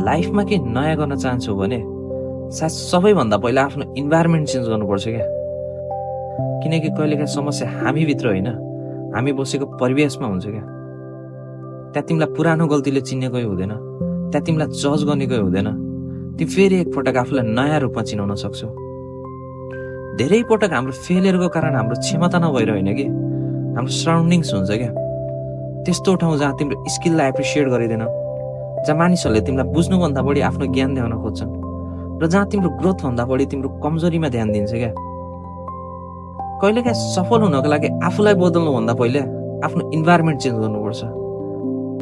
लाइफमा के नयाँ गर्न चाहन्छौ भने सायद सबैभन्दा पहिला आफ्नो इन्भाइरोमेन्ट चेन्ज गर्नुपर्छ क्या। किनकि कहिलेकाहीँ समस्या हामीभित्र होइन, हामी बसेको परिवेशमा हुन्छ क्या। त्यहाँ तिमीलाई पुरानो गल्तीले चिन्ने कोही हुँदैन, त्यहाँ तिमीलाई जज गर्ने कोही हुँदैन। तिमी फेरि एकपटक आफूलाई नयाँ रूपमा चिनाउन सक्छौ। धेरै पटक हाम्रो फेलियरको कारण हाम्रो क्षमता नभएर होइन कि हाम्रो सराउन्डिङ्स हुन्छ क्या। त्यस्तो ठाउँ जहाँ तिम्रो स्किललाई एप्रिसिएट गरिँदैन, जहाँ मानिसहरूले तिमीलाई बुझ्नुभन्दा बढी आफ्नो ज्ञान देखाउन खोज्छन्, र जहाँ तिम्रो ग्रोथभन्दा बढी तिम्रो कमजोरीमा ध्यान दिन्छ क्या। कहिलेकाहीँ सफल हुनको लागि आफूलाई बदल्नुभन्दा पहिले आफ्नो इन्भाइरोमेन्ट चेन्ज गर्नुपर्छ।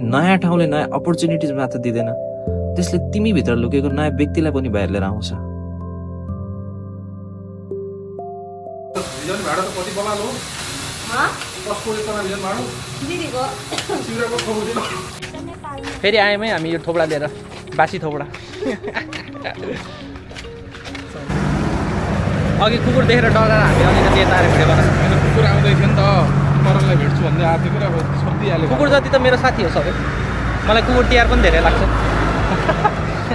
नयाँ ठाउँले नयाँ अपर्च्युनिटिज मात्र दिँदैन, त्यसले तिमीभित्र लुकेको नयाँ व्यक्तिलाई पनि बाहिर लिएर आउँछ। फेरि आयौँ है हामी यो थोपडा लिएर, बासी थोपडा। अघि कुकुर देखेर डराएर हामी अलिकति यता आएर भिडियो बनाएको। कुकुर आउँदै थियो नि त, परलाई भेट्छु भन्दै आएको थियो, अब सोधिहाल्यो। कुकुर जति त मेरो साथी हो सबै। मलाई कुकुर तिहार पनि धेरै लाग्छ।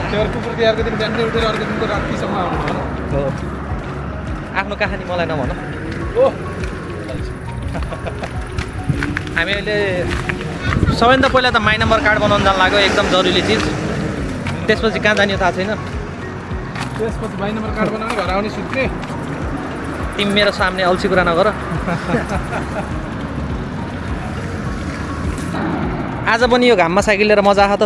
त्यो कुकुर तिहारको दिन बिहान उठेर अर्को दिनको रातिसम्म आउनु हो। आफ्नो कहानी मलाई नभन। हामी अहिले सबैभन्दा पहिला त माई नम्बर कार्ड बनाउन जानु लाग्यो, एकदम जरुरी चिज। त्यसपछि कहाँ जाने थाहा छैन। त्यसपछि माई नम्बर कार्ड बनाएर घर आउने सुत्ने। तिमी मेरो सामने अल्छी कुरा नगर। आज पनि यो घाममा साइकल लिएर मजा आयो त।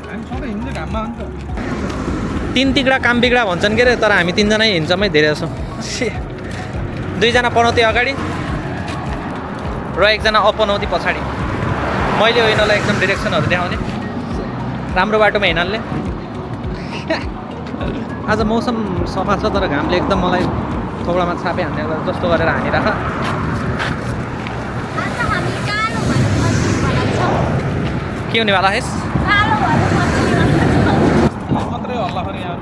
हामी सधैँ हिँड्ने घाममा हो नि त। तिन तिग्रा काम बिग्रा भन्छन् के अरे, तर हामी तिनजना हिँड्छौँ है धेरै जसो। दुईजना पनौती अगाडि र एकजना अपनौती पछाडि। मैले हो यिनीहरूलाई एकदम डिरेक्सनहरू देखाउने, राम्रो बाटोमा हिँड्नाले। आज मौसम सफा छ, तर घामले एकदम मलाई थोपडामा छापे हान्ने जस्तो गरेर हानिराख। के हुने वाला हेस? मात्रै हल्लाखोरी यहाँ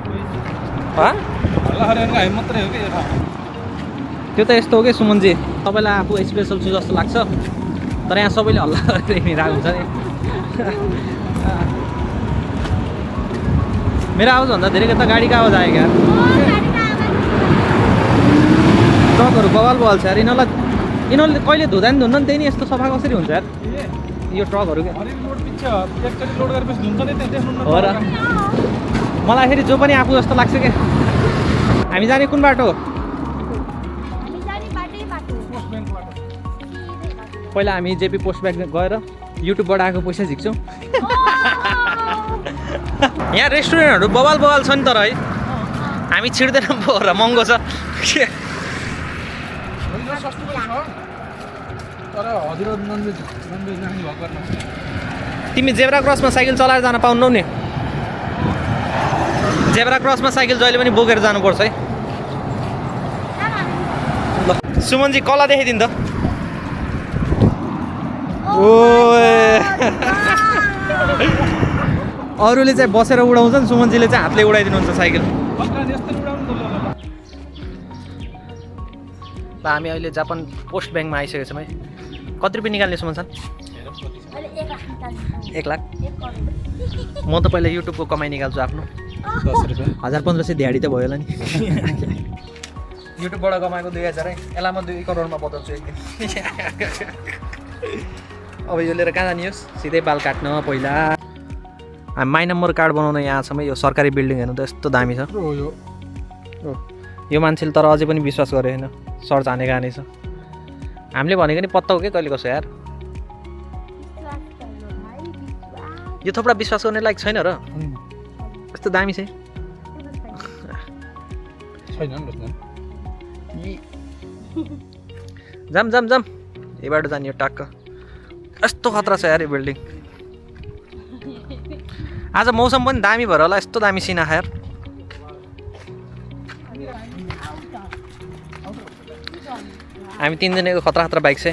हल्लाखोरी हामी मात्रै हो कि यो ठाउँ। त्यो त यस्तो हो कि सुमनजी, तपाईँलाई आफू स्पेसल छु जस्तो लाग्छ, तर यहाँ सबैले हल्ला गरेर हिँडिरहेको हुन्छ नि। मेरो आवाजभन्दा धेरैको त गाडीको आवाज आयो क्या। ट्रकहरू बवाल बवाल छ यार। यिनीहरूले कहिले धुँदा नि धुन्न नि, त्यही नि यस्तो सफा कसरी हुन्छ यार यो ट्रकहरू क्या। हो र, मलाई फेरि जो पनि आफू जस्तो लाग्छ क्या। हामी जाने कुन बाटो हो? पहिला हामी जेपी पोस्ट ब्याङ्क गएर युट्युबबाट आएको पैसा झिक्छौँ। यहाँ रेस्टुरेन्टहरू बवाल बवाल छ नि, तर है हामी छिर्दैन पो र, महँगो छ। तिमी जेब्रा क्रसमा साइकल चलाएर जान पाउनौ नि। जेब्रा क्रसमा साइकल जहिले पनि बोकेर जानुपर्छ है। ल सुमनजी कला देखाइदिनु त। अरूले चाहिँ बसेर उडाउँछन्, सुमनजीले चाहिँ हातले उडाइदिनुहुन्छ साइकल। ल हामी अहिले जापान पोस्ट ब्याङ्कमा आइसकेको छौँ है। कति रुपियाँ निकाल्ने सुमन सन? 1 लाख। म त पहिला युट्युबको कमाइ निकाल्छु आफ्नो। 10 रुपियाँ 1500 दिहाडी त भयो होला नि। युट्युबबाट कमाएको 2000 है, यसलाई म 2 करोडमा बदल्छु एक दिन। अब यो लिएर कहाँ जाने होस्? सिधै बाल काट्न पहिला। हामी माई नम्बर कार्ड बनाउन यहाँ छौँ है। यो सरकारी बिल्डिङ हेर्नु त यस्तो दामी छ। यो मान्छेले तर अझै पनि विश्वास गरे होइन, सर जाने गाने छ। हामीले भनेको नि पत्ता हो क्या कहिले कसो यार। यो थोपडा विश्वास गर्ने लायक छैन र, यस्तो दामी छ। जाम जाम जाम, यही बाटो जाने यो टक्क। यस्तो खतरा छ यार यो बिल्डिङ। आज मौसम पनि दामी भएर होला यस्तो दामी सिना यार। हामी तिनजनाको खतरा खतरा बाइक छ।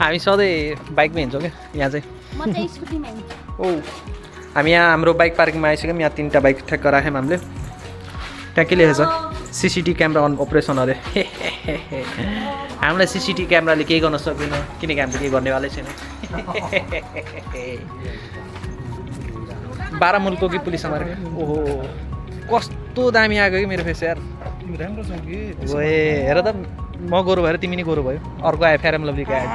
हामी सधैँ बाइकमै हिँड्छौँ क्या यहाँ चाहिँ। ओ हामी यहाँ हाम्रो बाइक पार्किङमा आइसक्यौँ। यहाँ 3टा बाइक ठ्याक्क राख्यौँ हामीले। त्यहाँ के लेखेको छ? CCTV क्यामेरा अन अपरेसन अरे। हामीलाई सिसिटिभी क्यामेराले केही गर्न सक्दैन किनकि हामीले केही गर्नेवालै छैन 12 मुल्कको कि पुलिस हमारे ओहो कस्तो दामी आएको कि मेरो फेस यार राम्रो छ कि ओए हेर त म गोरो भएर तिमी नि गोरो भयो अर्को आयो फेयर एन्ड लभलीको आयो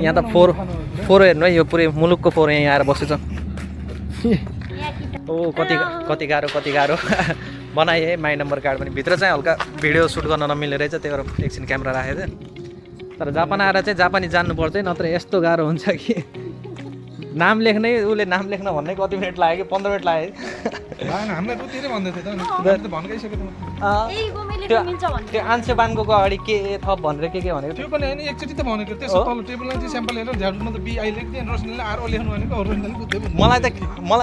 यहाँ त फोर हेर्नु है यो पुरै मुलुकको फोर यहाँ आएर बसेछ ओ कति गाह्रो बनाएँ है माई नम्बर कार्ड पनि भित्र चाहिँ हल्का भिडियो सुट गर्न नमिल्ने रहेछ त्यही भएर एकछिन क्यामेरा राखेको थिएँ तर जापान आएर चाहिँ जापानी जान्नुपर्छ है नत्र यस्तो गाह्रो हुन्छ कि नाम लेख्नै उसले नाम लेख्न भन्नै कति मिनट लाग्यो कि 15 मिनट लाग्यो हामीलाई त धेरै भन्दै थियो त भन्काइसकेको त्यो आन्से बानको अगाडि के थप भनेर के भनेको त्यो पनि होइन एकचोटि त भनेको त्यसो तल टेबलमा चाहिँ स्याम्पल हेरेर झ्याडुमा त बी आई लेख्दिएँ रोशनीले आर ओ लेख्नु भनेको रोशनीले बुझ्दै मलाई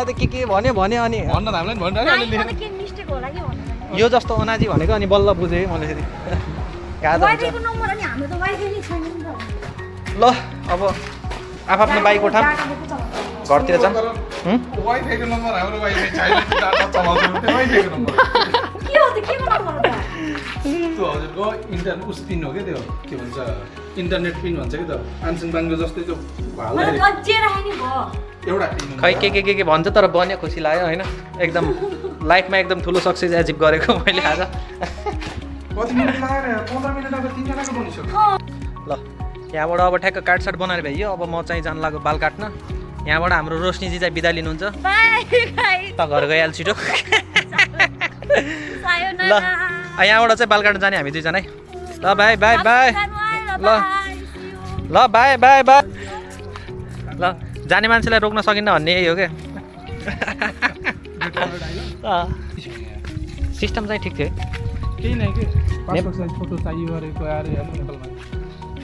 त के भन्यो अनि भन्न त हामीलाई नि भनिरहेको अहिले लेखेर यो जस्तो अनाजी भनेको अनि बल्ल बुझेँ मैले फेरि गाह्रो हुन्छ ल अब आफ्नो बाइक उठाम घरतिर जाम वाइफाईको नम्बर हाम्रो वाइफाई छैन डाटा चलाउँछ त्यो वाइफाईको नम्बर त्यो हजुरको इन्टरनेट उस पिन हो क्या त्यो के भन्छ इन्टरनेट पिन भन्छ कि त आन्सन बाङ्गो जस्तै त्यो एउटा खै के भन्छ तर बन्यो खुसी लाग्यो होइन एकदम लाइफमा एकदम ठुलो सक्सेस एचिभ गरेको मैले आज कति मिनट लाग्यो 15 मिनट अब 3 जनाको बनिसक्यो ल यहाँबाट अब ठ्याक्क काटसाट बनाएर भइयो अब म चाहिँ जान लाग्यो बाल काट्न यहाँबाट हाम्रो रोशनीजी चाहिँ बिदा लिनुहुन्छ त घर गइहाल छिटो ल यहाँबाट चाहिँ बाल काट्न जाने हामी दुईजना है ल बाई बाई बाई ल बाई बाई बाई ल जाने मान्छेलाई रोक्न सकिन्न भन्ने यही हो क्या सिस्टम चाहिँ ठिक थियो केही नै के पासपोर्ट साइज फोटो चाहियो गरेको आएर हेर्नु नेपालमा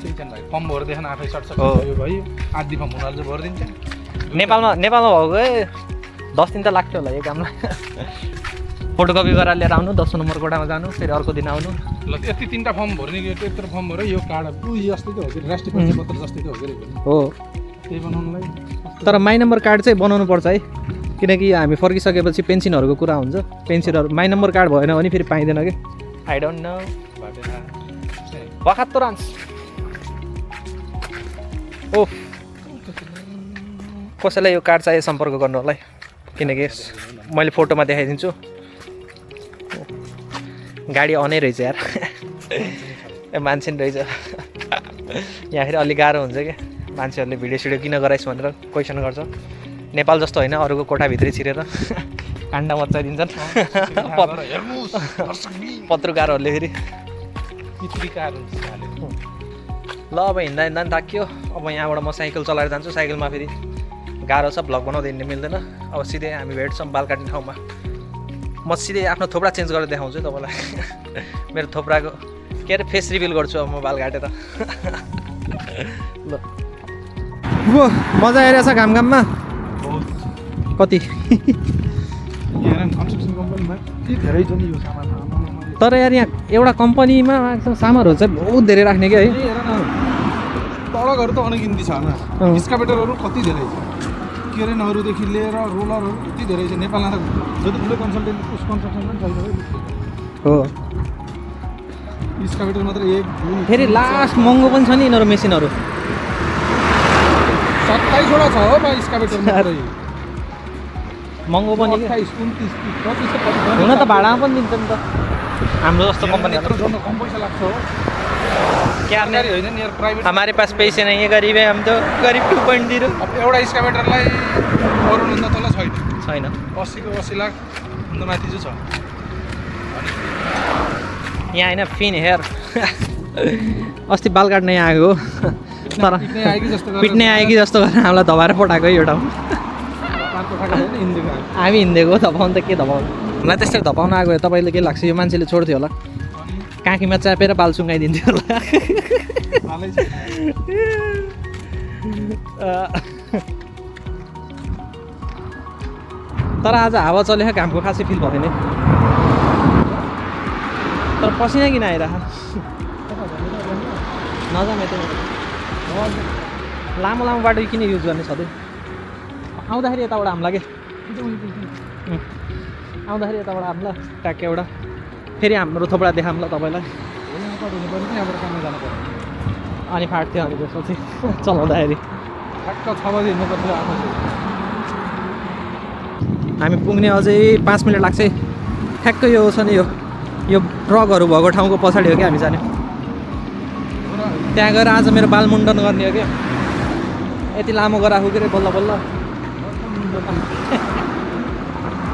एकजना भाइ फर्म भरिदिएन आफै सर्टसक भयो भयो आधी फर्म हुनाले चाहिँ भरिदिन्छ नेपालमा भएको 10 दिन त लाग्थ्यो होला यो कामलाई फोटोकपी गरेर लिएर आउनु 10 नम्बर कोठामा जानु फेरि अर्को दिन आउनु ल यति 3टा फर्म भर्ने यत्रो फर्म भरे यो कार्ड जस्तै त हो कि राष्ट्रिय परिचय पत्र जस्तै त हो कि हो त्यही बनाउनुलाई तर माई नम्बर कार्ड चाहिँ बनाउनु पर्छ है किनकि हामी फर्किसकेपछि पेन्सनहरूको कुरा हुन्छ पेन्सनहरू माई नम्बर कार्ड भएन भने फेरि पाइँदैन कि आई डोन्ट नो बखात रान्स ओ कसैलाई यो कार्ड चाहियो सम्पर्क गर्नु होला है किनकि मैले फोटोमा देखाइदिन्छु गाडी अनै रहेछ यार मान्छे नि रहेछ यहाँ फेरि अलिक गाह्रो हुन्छ क्या मान्छेहरूले भिडियो सिडियो किन गराइस् भनेर क्वेसन गर्छ नेपाल जस्तो होइन अरूको कोठाभित्रै छिरेर काण्ड मचाइदिन्छन् पत्रकारहरूले फेरि ल अब हिँड्दा नि थाकियो अब यहाँबाट म साइकल चलाएर जान्छु साइकलमा फेरि गाह्रो छ भ्लग बनाउँदै हिँड्ने मिल्दैन अब सिधै हामी भेट्छौँ बाल काट्ने ठाउँमा म सिधै आफ्नो थोप्रा चेन्ज गरेर देखाउँछु तपाईँलाई मेरो थोप्राको के अरे फेस रिभिल गर्छु अब म बाल काटेर ल मजा आइरहेछ घाममा कति तर यार यहाँ एउटा कम्पनीमा सामानहरू चाहिँ बहुत धेरै राख्ने क्या है तडकहरू त अनगिन्ती छ एक्सकाभेटरहरू कति धेरै छ क्रेनहरूदेखि लिएर रोलरहरू कति धेरै छ नेपालमा त जति ठुलो कन्सल्टेन्ट कन्स्ट्रक्सन पनि छैन हो एक्सकाभेटर मात्र एक फेरि लास्ट महँगो पनि छ नि यिनीहरू मेसिनहरू 27 वटा छ हो एक्सकाभेटर मात्रै महँगो पनि 28 29 हुन त भाडामा पनि दिन्छ नि त हाम्रो जस्तो कम्पनी यत्रो जोड्न कम पैसा लाग्छ हो क्या होइन नि यार प्राइभेट हमारे पास पैसे नहीं है गरीब है हम तो गरीब 2.0 अब एउटा एक्सकाभेटरलाई अरूभन्दा तल छैन 80 लाख भन्दा माथि चाहिँ छ यहाँ होइन फिन हेयर अस्ति बाल काट्न यहाँ आएको तर पिट्ने आयो कि जस्तो गरेर हामीलाई धपाएर पठाएको यो ठाउँ हामी हिँडेको धपाउनु त के धपाउनु हामीलाई त्यसरी धपाउन आएको तपाईँले के लाग्छ यो मान्छेले छोड्थ्यो होला काखीमा च्यापेर बाल सुँगाइदिन्थ्यो होला तर आज हावा चल्यो घामको खासै फिल भएन तर पसिना किन आइरह नजाने त लामो बाटो किन युज गर्ने सधैँ आउँदाखेरि यताबाट हामीलाई के आउँदाखेरि यताबाट हामीलाई ट्याक्क एउटा फेरि हाम्रो थोपडा देखाऊँ ल तपाईँलाई यहाँबाट हुनु पऱ्यो कि यहाँबाट काममा जानु पऱ्यो अनि फाट्थ्यो अनि त्यसपछि चलाउँदाखेरि ठ्याक्क 6 बजी हिँड्नुपर्छ आफ्नो हामी पुग्ने अझै 5 मिनट लाग्छ है। ठ्याक्कै यो छ नि यो ट्रकहरू भएको ठाउँको पछाडि हो क्या हामी जाने। त्यहाँ गएर आज मेरो बाल मुण्डन गर्ने हो क्या। यति लामो गराएको के अरे बल्ल बल्ल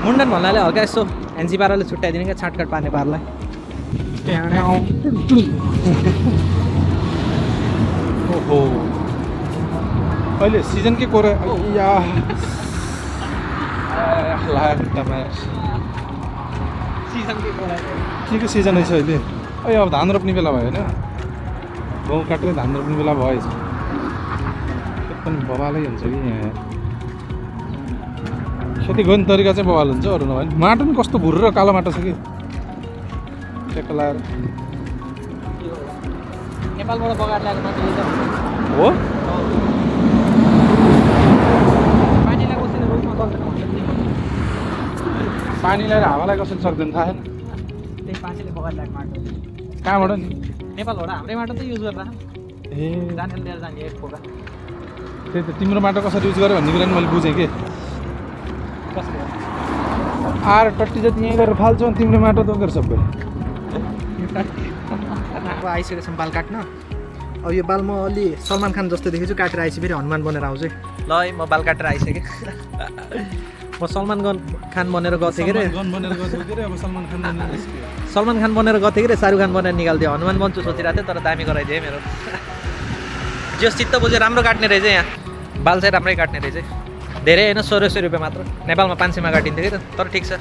मुण्डन भन्नाले हल्का यसो हेन्सी पाराले छुट्याइदिने क्या छाटकाट पार्ने पारलाई। ओहो अहिले सिजन के कोरा या के सिजन रहेछ अहिले? अब धान रोप्ने बेला भयो होइन? गहुँ काटेर धान रोप्ने बेला भएछ। त्यो पनि बवालै हुन्छ कि यहाँ खेती गर्ने तरिका चाहिँ बवाल हुन्छ अरू नभए माटो पनि कस्तो भुर्र कालो माटो छ कि ट्याक्क लगाएर नेपालबाट बगाएर ल्याएको माटो हो। पानी ल्याएर हावालाई कसरी सक्दैन थाहा छैन। त्यही पानीले बगाएर ल्याएको माटो कहाँबाट नि? नेपालबाट हाम्रै माटो त युज गरेर ए जाने लिएर जाने एक पोका त्यही त तिम्रो माटो कसरी युज गर्यो भन्ने कुरा नि मैले बुझेँ कि कसरी आर टट्टी जति यहीँ गरेर फाल्छौ अनि तिम्रो माटो त गरेर सबै अब आइसकेको छौँ बाल काट्न। अब यो बाल म अलि सलमान खान जस्तो देखेछु काटेर आइसकेँ फेरि हनुमान बनेर आउँछु है। ल है म बाल काटेर आइसकेँ। म सलमान खान बनेर गएको थिएँ के अरे सलमान खान बनेर गएको थिएँ कि शाहरुख खान बनेर निकालिदियो। हनुमान बन्छु सोचिरहेको थिएँ तर दामी गराइदिएँ मेरो। जो चित्त बुझ्यो राम्रो काट्ने रहेछ यहाँ। बाल चाहिँ राम्रै काट्ने रहेछ। धेरै होइन 1600 रुपियाँ मात्र। नेपालमा 500मा काटिन्थ्यो कि त तर ठिक छ।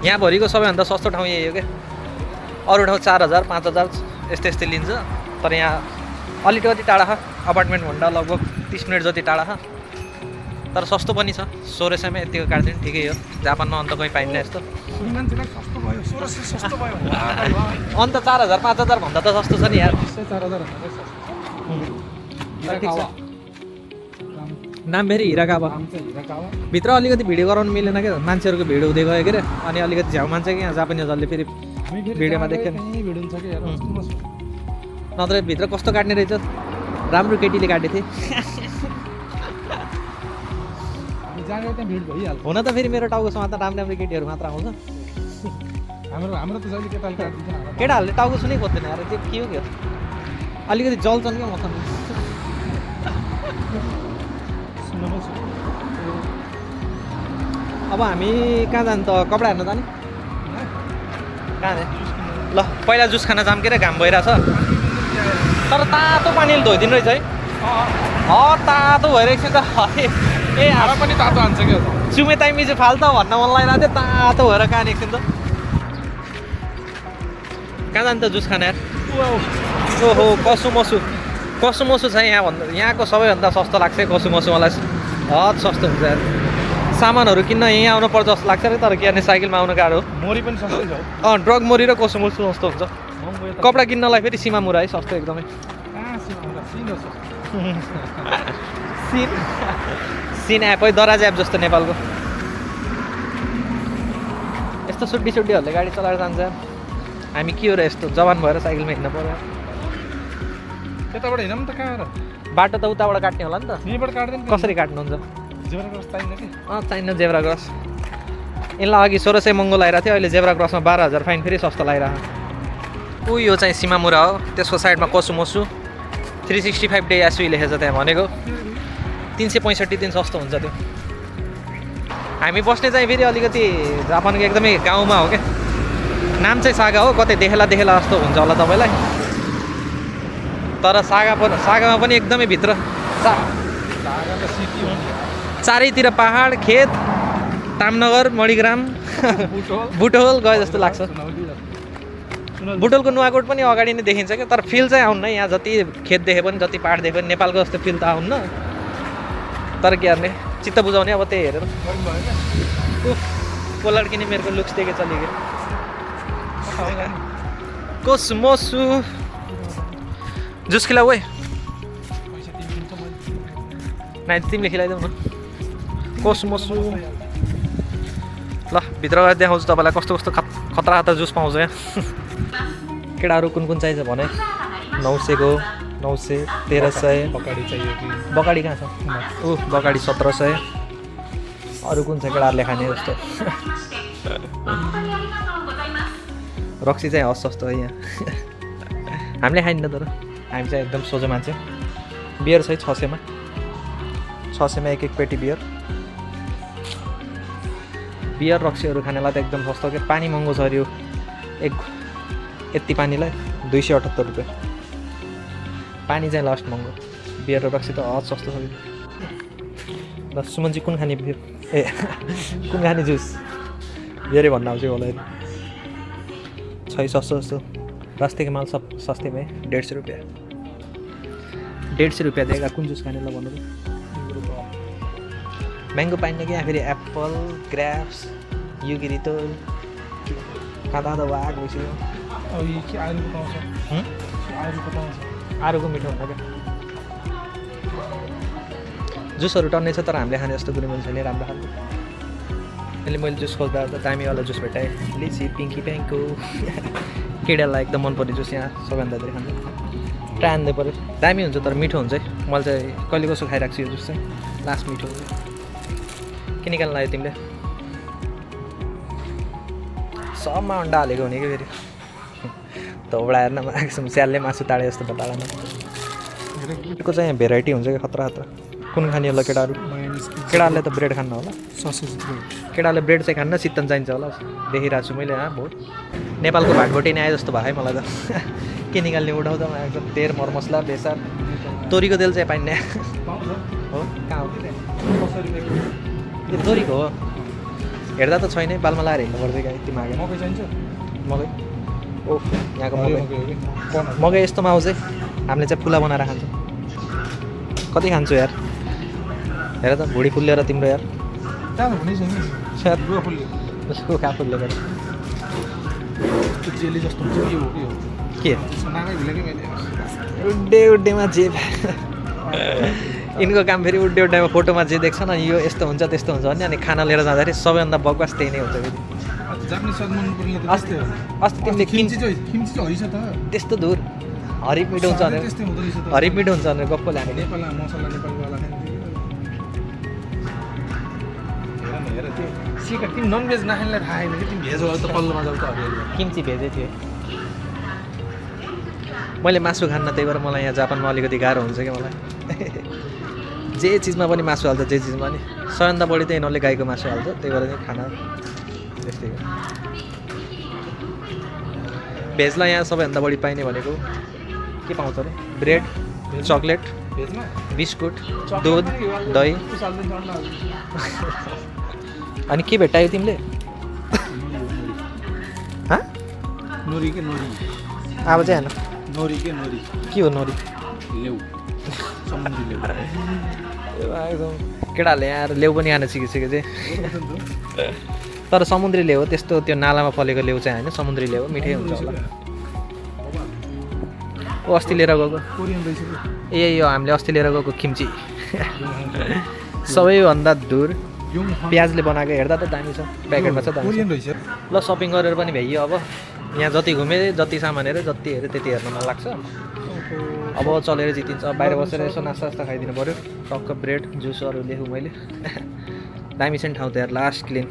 यहाँ भरिको सबैभन्दा सस्तो ठाउँ यही हो क्या। अरू ठाउँ 4000 5000 यस्तै लिन्छ। तर यहाँ अलिकति टाढा छ अपार्टमेन्टभन्दा लगभग 30 मिनट जति टाढा छ। तर सस्तो पनि छ 1600मा यतिको काट्दैन ठिकै हो। जापानमा अन्त कहीँ पाइन्न यस्तो। अन्त 4000 5000 भन्दा त सस्तो छ नि यार। नाम फेरि हिराकावा। भित्र अलिकति भिडियो गराउनु मिलेन क्या मान्छेहरूको भिड हुँदै गयो के अरे अनि अलिकति झ्याउ मान्छ कि यहाँ जापानिजहरूले फेरि भिडियोमा देख्यो नि। नत्र भित्र कस्तो काट्ने रहेछ राम्रो केटीले काटेको थिएँ। हुन त फेरि मेरो टाउकोसँग त राम्रो केटीहरू मात्र आउँछ। हाम्रो त जहिले केटाहरूले टाउको सुनै खोज्दैन यार त्यो के हो क्या अलिकति जल्छन् क्या मसँग। अब हामी कहाँ जाने त कपडा हेर्न जाने कहाँ जाने? ल पहिला जुस खान जाऊँ के अरे घाम भइरहेछ। तर तातो पानीले धोइदिनु रहेछ है। तातो भइरहेको छ त। ए हावा पनि तातो हान्छ क्या चुमे ताइमी चाहिँ फाल्छ भन्न मन लागिरहेको थियो तातो भएर कहाँ एकछिन त कहाँ जाने त जुस खान यार? ओहो कसुमसु छ यहाँको सबैभन्दा सस्तो लाग्छ कसुमसु मलाई। सस्तो हुन्छ यार। सामानहरू किन्न यहीँ आउनु पर्छ जस्तो लाग्छ अरे तर के गर्ने साइकलमा आउनु गाह्रो। मोरी पनि सस्तै छ। ड्रग मोरी र कसुमसु सस्तो हुन्छ। कपडा किन्नलाई फेरि सीमामुरा है सस्तो एकदमै। सिन एप है दराज एप जस्तो नेपालको। यस्तो सुड्डीहरूले गाडी चलाएर जान्छ। हामी के हो र यस्तो जवान भएर साइकलमा हिँड्नु पर्यो। त्यताबाट हिँड्नु त कहाँ र बाटो त उताबाट काट्ने होला नि त। यहीँबाट काट्दैन कसरी काट्नुहुन्छ? जेब्रा क्रस चाहिन्न कि? चाहिन्न जेब्रा क्रस। यिनलाई अघि 1600 महँगो लगाइरहेको थियो अहिले जेब्रा क्रसमा 12000 फाइन फेरि सस्तो लगाइरहेको। यो चाहिँ सीमामुरा हो। त्यसको साइडमा कसुमसु 365 डे एसवी लेखेको छ त्यहाँ भनेको 365 दिन सस्तो हुन्छ त्यो। हामी बस्ने चाहिँ फेरि अलिकति जापानको एकदमै गाउँमा हो क्या। नाम चाहिँ सागा हो कतै देखेला जस्तो हुन्छ होला तपाईँलाई। तर सागामा पनि एकदमै भित्र चारैतिर पहाड खेत तामनगर मणिग्राम बुटोल गए जस्तो लाग्छ। बुटोलको नुवाकोट पनि अगाडि नै देखिन्छ क्या तर फिल चाहिँ आउन्न यहाँ जति खेत देखे पनि जति पहाड देखे पनि नेपालको जस्तो फिल त आउन्न। तर के गर्ने चित्त बुझाउने अब त्यही हेरेर को लड्की ने मेरे को लुक्स देके चली गई। कसुमसु जुस खिलाऊ है नाइ तिमीले खिलाइदेऊ न कसुमसु। ल भित्र गएर देखाउँछु तपाईँलाई कस्तो कस्तो खतरा खतरा जुस पाउँछ यहाँ केटाहरू कुन कुन चाहिन्छ भने 900 को 900 1300 पकाडी चाहियो कि बकाडी कहाँ छ ऊ बकाडी 1700 अरू कुन छ केटाहरूले खाने जस्तो रक्सी चाहिँ हस् सस्तो है यहाँ हामीले खाइन्न तर हामी चाहिँ एकदम सोझो मान्छे बियर चाहिँ 600 मा 600 मा एक पेटी बियर रक्सीहरू खानेलाई त एकदम सस्तो के पानी महँगो छ अरे यो एक यति पानीलाई 278 रुपियाँ पानी चाहिँ लास्ट महँगो बियर र रक्सी त अझ सस्तो छ ल सुमनजी कुन खाने बियर ए कुन खाने जुस बियरै भन्न आउँछ होला छै सस्तो सस्तो रास्ते माल सब सस्ते में 150 रुपियाँ 150 रुपियाँ दिएगा कुन जुस खाने ल भन्नु मैंगो पाइने क्या फेरि एप्पल ग्रेप्स युगिरितो काँदा त वाग भइसक्यो अब यो के आलुको पाउँछ आलुको पाउँछ आरुको मिठो हुन्छ क्या जुसहरू टन्नै छ तर हामीले खाने जस्तो कुनै पनि छैन राम्रो खालको अहिले मैले जुस खोज्दा त दामीवाला जुस भेटाएँ लिची पिङ्की प्याङ्को केडालाई एकदम मन पर्ने जुस यहाँ सबैभन्दा धेरै खान्छ ट्राई हान्दै पऱ्यो दामी हुन्छ तर मिठो हुन्छ है मैले चाहिँ कहिले कसो खाइरहेको छु यो जुस चाहिँ लास्ट मिठो हुन्छ के निकाल्नु लाग्यो तिमीले सबमा अन्डा हालेको हुने कि फेरि धोबडा हेर्न एकदम स्यालले मासु ताडे जस्तो त ताडा को चाहिँ यहाँ भेराइटी हुन्छ कि खतरा खतरा कुन खाने होला केटाहरू केटाहरूले त ब्रेड खान्न होला ससेज ब्रेड केटाहरूले ब्रेड चाहिँ खान्न सित्तन चाहिन्छ होला देखिरहेको छु मैले बहुत नेपालको भाटभोटे नै आए जस्तो भयो है मलाई त के निकाल्ने उठाउँदा एकदम तेल मरमसला बेसार तोरीको तेल चाहिँ पाइन्न हो कहाँ हो यो तोरीको हो हेर्दा त छैन बालमा लाएर हिँड्नु पर्छ क्या यति मागे मकै चाहिन्छ मकै ओह यहाँको मकै मकै हो कि मकै यस्तोमा आउँछ हामीले चाहिँ फुला बनाएर खान्छौँ कति खान्छौ यार हेर त भुँडी फुल्लिएर तिम्रो यार कहाँ हुने छैन सायद रुवा फुल्यो उसको कहाँ फुल्ले गर्छ त्यो जेली जस्तो हुन्छ के हो के नामै भुलेकै मैले उड्डे उड्डेमा जे यिनको काम फेरि उड्डे उड्डेमा फोटोमा जे देख्छ न यो यस्तो हुन्छ त्यस्तो हुन्छ भने अनि खाना लिएर जाँदाखेरि सबैभन्दा बकवास त्यही नै हुन्छ फेरि जापानिज स्वाद मन पर्ने त अस्ति अस्ति तिमीले किम्ची चाहिँ हरिछ त त्यस्तो दूर हरिप मिठो हुन्छ भने त्यस्तै हुँदो रहेछ त हरिप मिठो हुन्छ भनेर गप्प ल्याने नेपालमा मसला नेपालवाला खान्थ्यो हेर त्यो सिकेट तिमी नन भेज नखानेलाई थाहा छैन कि तिमी भेज हो त पल्लोमा जाऊ त हरियो किम्ची भेजै थियो मैले मासु खान्न त्यही भएर मलाई यहाँ जापानमा अलिकति गाह्रो हुन्छ क्या मलाई जे चिजमा पनि मासु हाल्छ जे चिजमा नि सबैभन्दा बढी त यिनीहरूले गाईको मासु हाल्छ त्यही भएर चाहिँ खाना त्यस्तै हो भेजलाई यहाँ सबैभन्दा बढी पाइने भनेको के पाउँछ अरे ब्रेड चक्लेट भेजमा बिस्कुट दुध दही अनि के भेट्टायो तिमीले नोरी के नोरी अब चाहिँ हेर्न नोरी के नोरी के हो नोरी लेउ समुद्री लेउ एकदम केटाहरूले यहाँ लेउ पनि खान सिकिसक्यो चाहिँ तर समुद्री लेउ हो त्यस्तो त्यो नालामा फलेको लेउ चाहिँ होइन समुद्री लेउ हो मिठै हुन्छ होला ओ अस्ति लिएर गएको कोरियन रहेछ ए यो हामीले अस्ति लिएर गएको किम्ची सबैभन्दा दूर प्याजले बनाएको हेर्दा त दामी छ प्याकेटमा छ दामी कोरियन रहेछ ल सपिङ गरेर पनि भ्याइयो अब यहाँ जति घुमेँ जति सामान हेरेँ जति हेरेँ त्यति हेर्न मन लाग्छ अब चलेर जितिन्छ बाहिर बसेर यसो नास्ता खाइदिनु पऱ्यो टक्क ब्रेड जुसहरू लेखौँ मैले दामी छ नि ठाउँ त यार लास्ट क्लिन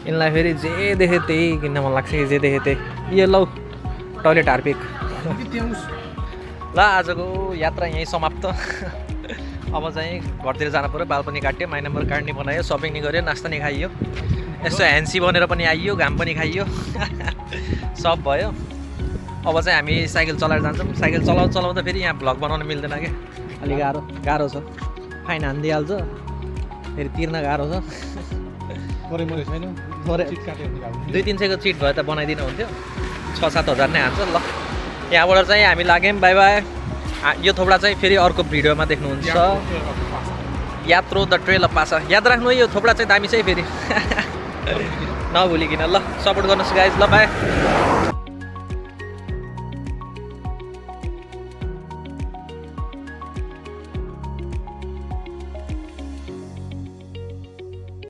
यिनलाई फेरि जे देखेँ त्यही किन्न मन लाग्छ कि जे देखेँ त्यही यो लौ टोइलेट हार्पिक ल आजको यात्रा यहीँ समाप्त अब चाहिँ घरतिर जानु पऱ्यो बाल पनि काट्यो माइ नम्बर कार्ड नि बनायो सपिङ नि गऱ्यो नास्ता नि खाइयो यसो ह्यान्सी बनेर पनि आइयो घाम पनि खाइयो सब भयो अब चाहिँ हामी साइकल चलाएर जान्छौँ साइकल चलाउँदा फेरि यहाँ भ्लग बनाउन मिल्दैन क्या अलिक गाह्रो छ फाइन हानिदिइहाल्छ फेरि तिर्न गाह्रो छ मरे छैन मरे चिट काट्यो भने घाउ 2-300 को चिट भए त बनाइदिनु हुन्थ्यो 6-7 हजार नै हान्छ ल यहाँबाट चाहिँ हामी लाग्यौँ बाई बाई यो थोपडा चाहिँ फेरि अर्को भिडियोमा देख्नुहुन्छ यात्रो द ट्रेल अफ पासा याद राख्नु है यो थोपडा चाहिँ दामी चाहिँ फेरि नभुलिकन ल सपोर्ट गर्नुहोस् गाइज ल बाई